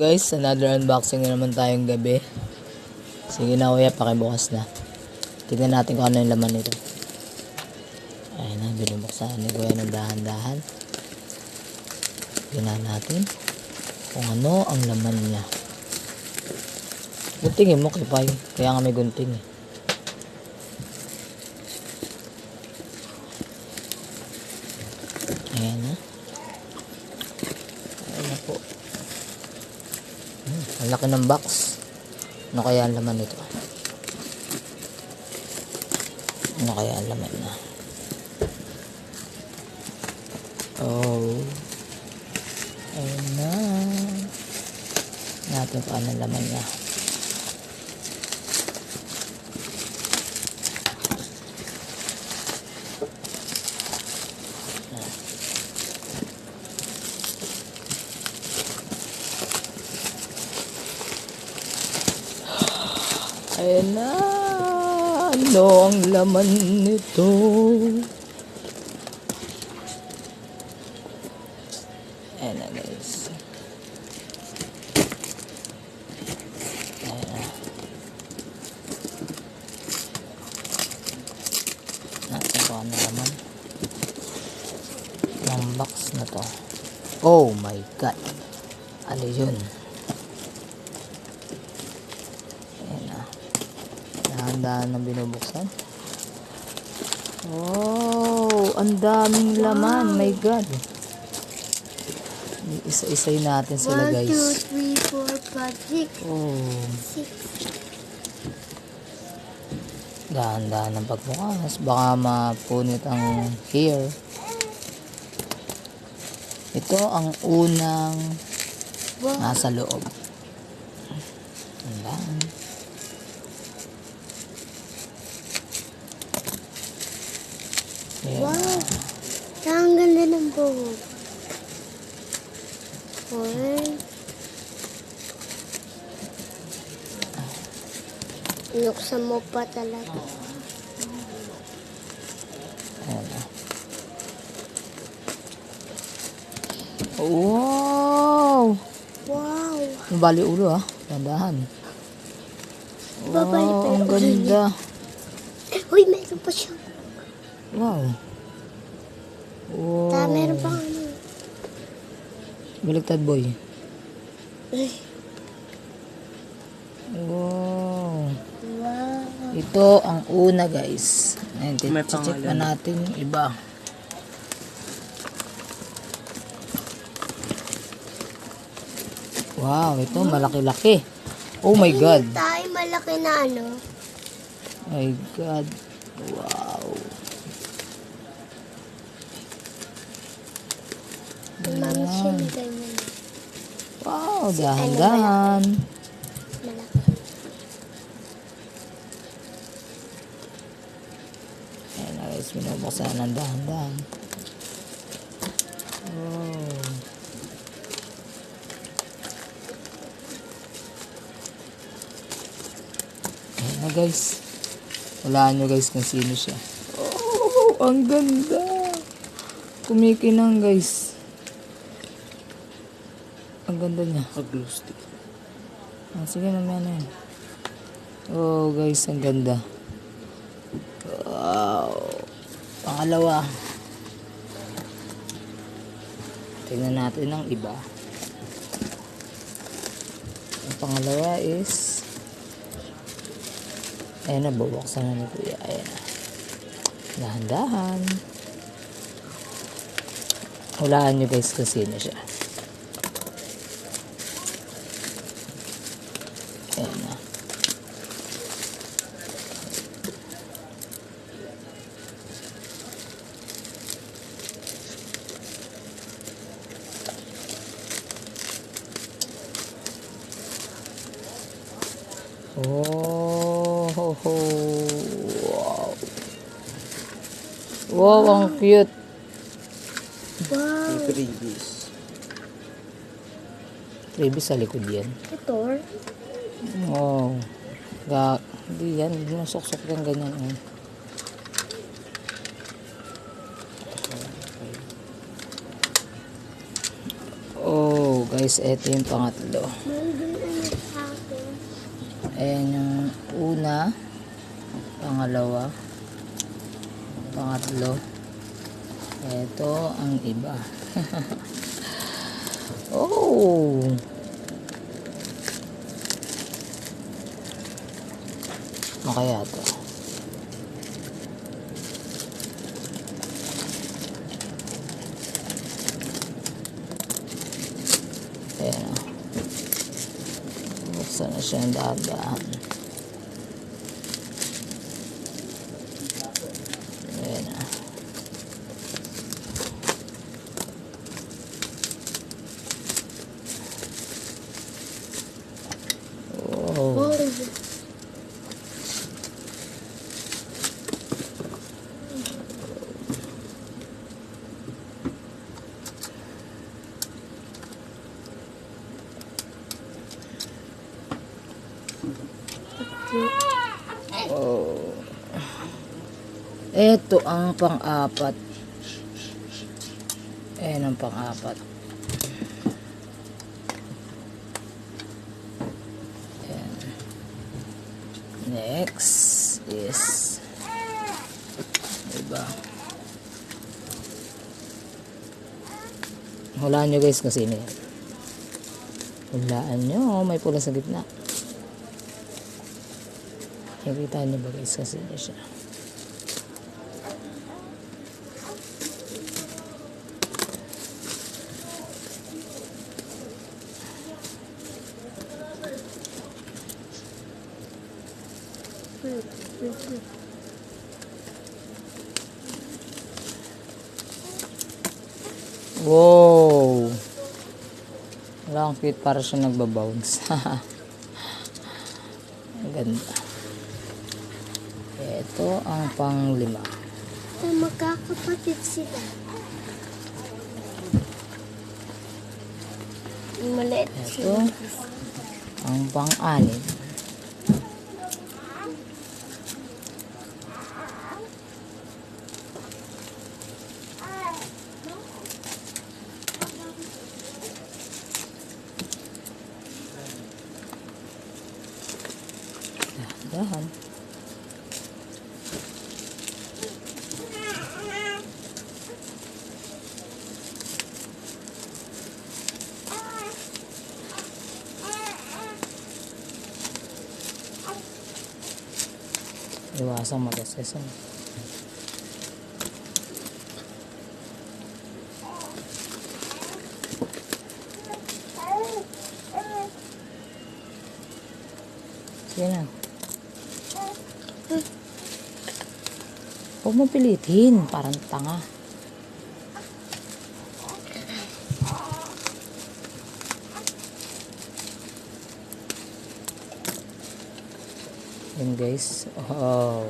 Guys, another unboxing na naman tayong gabi. Sige na kuya, pakibukas na. Tignan natin kung ano yung laman nito. Ayun na, binubuksan ni kuya ng dahan-dahan. Tignan natin kung ano ang laman niya. Guntingin mo, Kipay. Kaya nga may gunting eh. Ayan na. Ayan na po. Ang laki ng box. Ano kaya ang laman nito? Ano kaya ang laman na? Oh. Ayan na. Natin kung ano ang laman niya. Ayan na. Ano ang laman nito? Ayan na guys. Ayan na. Natin kung ano laman ng box na to. Oh my god. Ano yun? Dahan-dahan na binubuksan. Oh, ang daming laman. My God. Isa-isay natin sila, guys. 1, 2, 3, 4, 5, 6. Oh. 6. Dahan-dahan ng pagbukas. Baka mapunit ang hair. Ito ang unang nasa loob. Dahan. Wow! Ang ganda ng buhok. Hoy. Inuksan mo pa talaga. Ayan na. Wow! Wow! Bali ulo ah. Tandahan. Babalik pa Wow, ang yung ulo niya. ganda. Uy, meron pa siya. Wow. Wow. Meron pa ano. Baliktad boy. Ay. Wow. Wow. Ito ang una guys. Ayan, check pa natin yung iba. Wow, ito malaki-laki. Oh my God. Hindi tayo malaki na ano. My God. Wow. Mami siya na ganyan. Wow, dahan-dahan. Malaki. Ayan na guys, binubuksan ng dahan-dahan. Oh. Ayan na guys. Walaan nyo guys kung sino siya. Oh, ang ganda. Kumikinang guys. Ang ganda niya. Glue stick. Ah, sige mamaya na yun. Oh guys, ang ganda. Wow. Pangalawa. Tingnan natin ang iba. Ang pangalawa is ayan na, bubuksan na nito. Ayan na. Dahan-dahan. Hulaan nyo guys kung sino siya. Ayan na. Oh, ho, ho. Wow. Wow, ang cute. Wow. Previous. Freebies sa likod yan. Ito. Wow. Hindi yan. Hindi mo sok-sok yan ganyan. Oh. guys, ito yung pangatlo. Mayroon ano sa akin. Ayan yung una, pangalawa, pangatlo. Ito ang iba. Oh! Ano kaya to? Ayan o. Buksan na siya ang dahan-dahan. Ayan o. Oh. Oh. Oh. Ito ang pang-apat. Ayan ang pang-apat. Ayan. Next is diba? Hulaan nyo guys kung sino yan. Hulaan nyo. May pula sa gitna. Nakikita nyo ba guys kasi niya siya. Wow! Wala ang cute, para siya nagbabounce. Ang ganda. Ito ang pang-5. Magkakapatid sila. Maliit Ito sila. ang pang-6. Dahan. Iwasang magasesan. Sige na. Huwag mo pilitin. Parang tanga. Yan guys. Oh.